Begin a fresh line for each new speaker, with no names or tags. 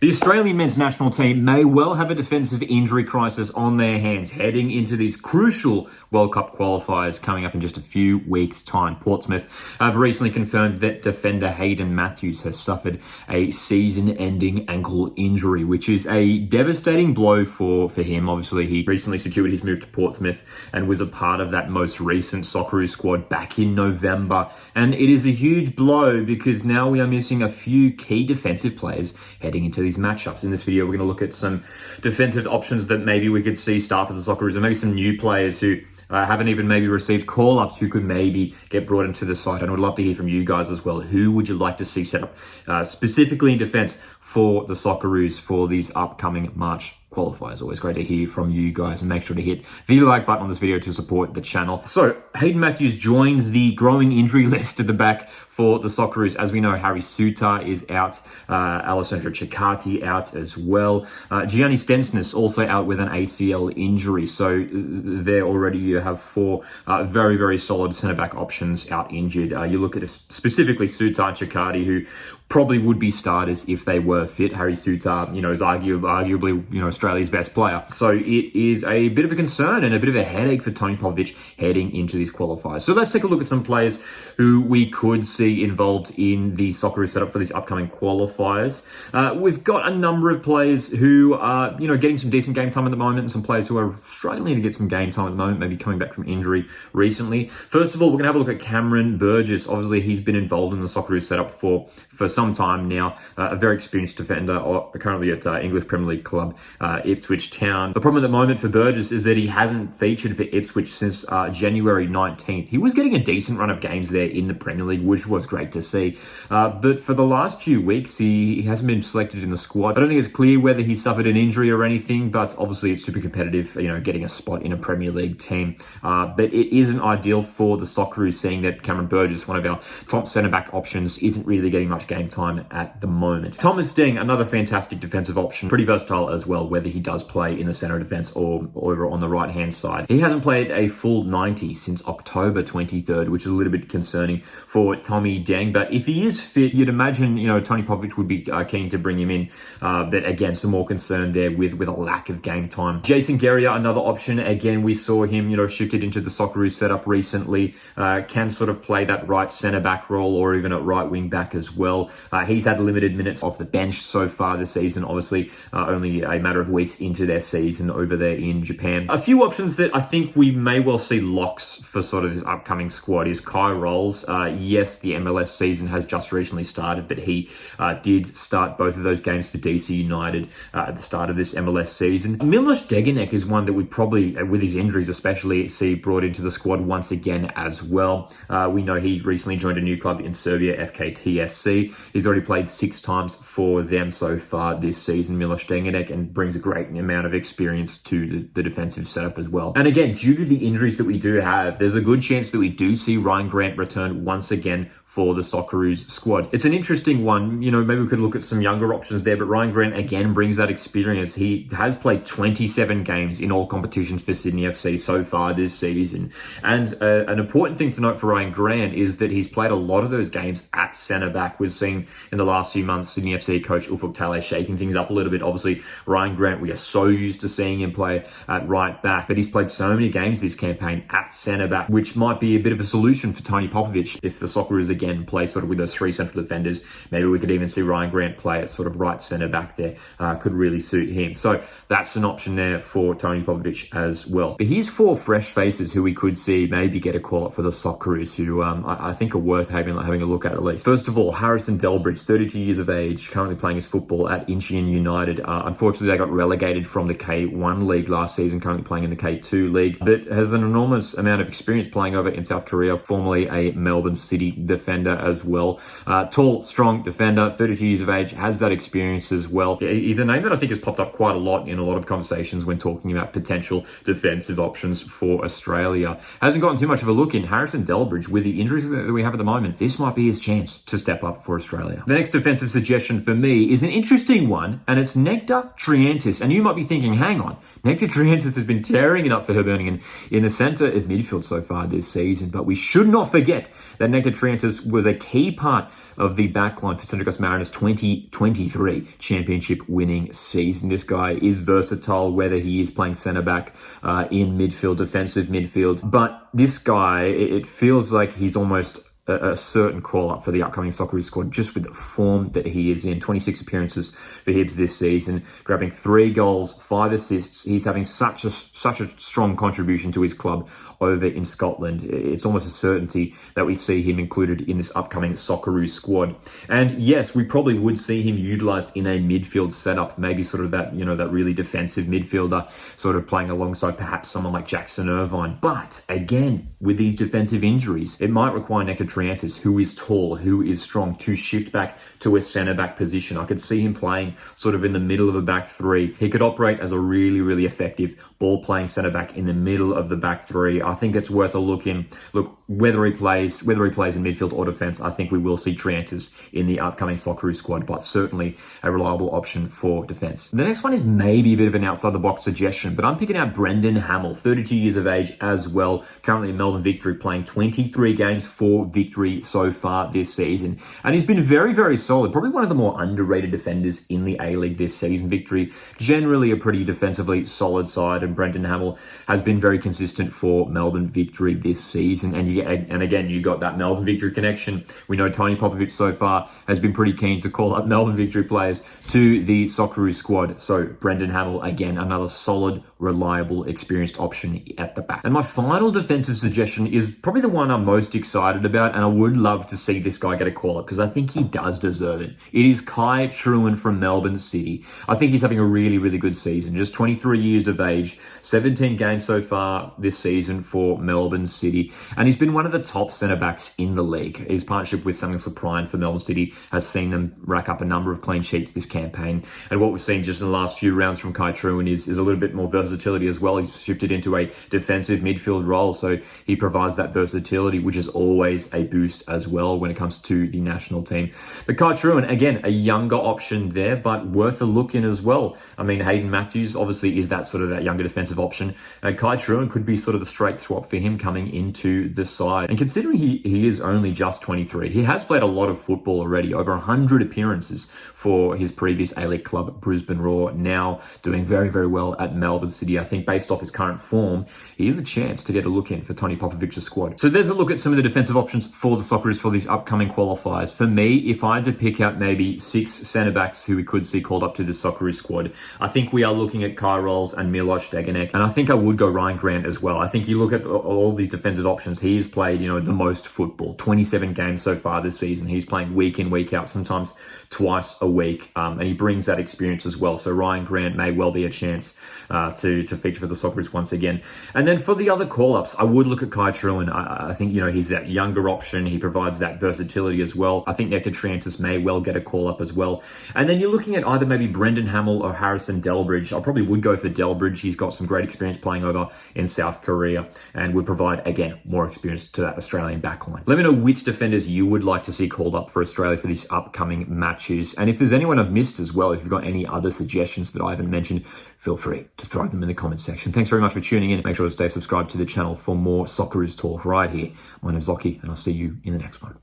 The Australian men's national team may well have a defensive injury crisis on their hands heading into these crucial World Cup qualifiers coming up in just a few weeks' time. Portsmouth have recently confirmed that defender Hayden Matthews has suffered a season-ending ankle injury, which is a devastating blow for him. Obviously, he recently secured his move to Portsmouth and was a part of that most recent Socceroos squad back in November. And it is a huge blow because now we are missing a few key defensive players heading into these matchups. In this video, we're going to look at some defensive options that maybe we could see start for the Socceroos, and maybe some new players who haven't even maybe received call-ups who could maybe get brought into the side. And I would love to hear from you guys as well. Who would you like to see set up specifically in defense for the Socceroos for these upcoming March qualifiers? Always great to hear from you guys, and make sure to hit the like button on this video to support the channel. So Hayden Matthews joins the growing injury list at the back for the Socceroos. As we know, Harry Souttar is out, Alessandro Circati out as well. Gianni Stensness also out with an ACL injury. So there already you have four very, very solid centre-back options out injured. You look at specifically Souttar and Circati, who probably would be starters if they were fit. Harry Souttar, is arguably, Australia's best player. So it is a bit of a concern and a bit of a headache for Tony Popovic heading into these qualifiers. So let's take a look at some players who we could see involved in the Socceroos setup for these upcoming qualifiers. We've got a number of players who are, getting some decent game time at the moment, and some players who are struggling to get some game time at the moment, maybe coming back from injury recently. First of all, we're going to have a look at Cameron Burgess. Obviously, he's been involved in the Socceroos setup for some time now. A very experienced defender, currently at English Premier League club Ipswich Town. The problem at the moment for Burgess is that he hasn't featured for Ipswich since January 19th. He was getting a decent run of games there in the Premier League, which was great to see. But for the last few weeks, he hasn't been selected in the squad. I don't think it's clear whether he suffered an injury or anything, but obviously it's super competitive, getting a spot in a Premier League team. But it isn't ideal for the Socceroos, seeing that Cameron Burgess, one of our top centre-back options, isn't really getting much game time at the moment. Thomas Deng, another fantastic defensive option, pretty versatile as well, whether he does play in the centre of defence or over on the right-hand side. He hasn't played a full 90 since October 23rd, which is a little bit concerning for Tommy Deng. But if he is fit, you'd imagine, Tony Popovic would be keen to bring him in. But again, some more concern there with a lack of game time. Jason Guerrier, another option. Again, we saw him, shifted into the Socceroos setup recently. Can sort of play that right centre-back role or even at right wing-back as well. He's had limited minutes off the bench so far this season. Obviously, only a matter of weeks into their season over there in Japan. A few options that I think we may well see locks for sort of this upcoming squad is Kai Rolls. Yes, the MLS season has just recently started, but he did start both of those games for DC United at the start of this MLS season. Milos Degenek is one that we probably, with his injuries especially, see brought into the squad once again as well. We know he recently joined a new club in Serbia, FKTSC. He's already played 6 times for them so far this season, Milos Degenek, and brings a great amount of experience to the defensive setup as well. And again, due to the injuries that we do have, there's a good chance that we do see Ryan Grant return once again for the Socceroos squad. It's an interesting one. Maybe we could look at some younger options there, but Ryan Grant again brings that experience. He has played 27 games in all competitions for Sydney FC so far this season. And an important thing to note for Ryan Grant is that he's played a lot of those games at centre-back. We've seen in the last few months Sydney FC coach Ufuk Talay shaking things up a little bit. Obviously, Ryan Grant, we are so used to seeing him play at right back, but he's played so many games this campaign at centre-back, which might be a bit of a solution for Tony Popovic if the Socceroos again play sort of with those 3 central defenders. Maybe we could even see Ryan Grant play at sort of right centre back there. Could really suit him. So that's an option there for Tony Popovic as well. But here's 4 fresh faces who we could see maybe get a call up for the Socceroos, who I think are worth having a look at least. First of all, Harrison Delbridge, 32 years of age, currently playing his football at Incheon United. Unfortunately, they got relegated from the K1 League last season, currently playing in the K2 League, but has an enormous amount of experience playing over in South Korea, formerly a Melbourne City defender as well. Tall, strong defender, 32 years of age, has that experience as well. He's a name that I think has popped up quite a lot in a lot of conversations when talking about potential defensive options for Australia. Hasn't gotten too much of a look in. Harrison Delbridge, with the injuries that we have at the moment, this might be his chance to step up for Australia. The next defensive suggestion for me is an interesting one, and it's Nectar Triantis. And you might be thinking, hang on, Nectar Triantis has been tearing it up for Hibernian in the centre of midfield so far this season, but we should not forget that Nectar Triantis was a key part of the backline for Central Coast Mariners' 2023 championship winning season. This guy is versatile, whether he is playing centre back in midfield, defensive midfield. But this guy, it feels like he's almost a certain call-up for the upcoming Socceroos squad, just with the form that he is in. 26 appearances for Hibs this season, grabbing 3 goals, 5 assists. He's having such a strong contribution to his club over in Scotland. It's almost a certainty that we see him included in this upcoming Socceroos squad. And yes, we probably would see him utilised in a midfield setup, maybe sort of that, that really defensive midfielder, sort of playing alongside perhaps someone like Jackson Irvine. But again, with these defensive injuries, it might require Nectar Triantis, who is tall, who is strong, to shift back to a centre-back position. I could see him playing sort of in the middle of a back three. He could operate as a really, really effective ball-playing centre-back in the middle of the back three. I think it's worth a look in. Look, whether he plays in midfield or defence, I think we will see Triantis in the upcoming Socceroos squad, but certainly a reliable option for defence. The next one is maybe a bit of an outside-the-box suggestion, but I'm picking out Brendan Hamill, 32 years of age as well, currently in Melbourne Victory, playing 23 games for Victory so far this season. And he's been very, very solid. Probably one of the more underrated defenders in the A-League this season. Victory, generally a pretty defensively solid side, and Brendan Hamill has been very consistent for Melbourne Victory this season. And again, you got that Melbourne Victory connection. We know Tony Popovic so far has been pretty keen to call up Melbourne Victory players to the Socceroos squad. So Brendan Hamill, again, another solid, reliable, experienced option at the back. And my final defensive suggestion is probably the one I'm most excited about, and I would love to see this guy get a call-up because I think he does deserve it. It is Kai Truan from Melbourne City. I think he's having a really, really good season. Just 23 years of age, 17 games so far this season for Melbourne City, and he's been one of the top centre-backs in the league. His partnership with Samuel Soprine for Melbourne City has seen them rack up a number of clean sheets this campaign, and what we've seen just in the last few rounds from Kai Truan is a little bit more versatility as well. He's shifted into a defensive midfield role, so he provides that versatility, which is always a boost as well when it comes to the national team. But Kai Truan, again, a younger option there, but worth a look in as well. I mean, Hayden Matthews obviously is that sort of that younger defensive option. Kai Truan could be sort of the straight swap for him coming into the side. And considering he is only just 23, he has played a lot of football already, over 100 appearances for his previous A-League club, Brisbane Roar, now doing very, very well at Melbourne City. I think based off his current form, he has a chance to get a look in for Tony Popovic's squad. So there's a look at some of the defensive options for the Socceroos for these upcoming qualifiers. For me, if I had to pick out maybe 6 centre-backs who we could see called up to the Socceroos squad, I think we are looking at Kai Rolls and Milos Degenek, and I think I would go Ryan Grant as well. I think you look at all these defensive options, he has played, the most football, 27 games so far this season. He's playing week in, week out, sometimes twice a week, and he brings that experience as well. So Ryan Grant may well be a chance to feature for the Socceroos once again. And then for the other call-ups, I would look at Kai Truan. I think, he's that younger option. He provides that versatility as well. I think Nectar Triantis may well get a call-up as well. And then you're looking at either maybe Brendan Hamill or Harrison Delbridge. I probably would go for Delbridge. He's got some great experience playing over in South Korea and would provide, again, more experience to that Australian backline. Let me know which defenders you would like to see called up for Australia for these upcoming matches. And if there's anyone I've missed as well, if you've got any other suggestions that I haven't mentioned, feel free to throw them in the comment section. Thanks very much for tuning in. Make sure to stay subscribed to the channel for more Socceroos talk right here. My name's Lockie, and I'll see you in the next one.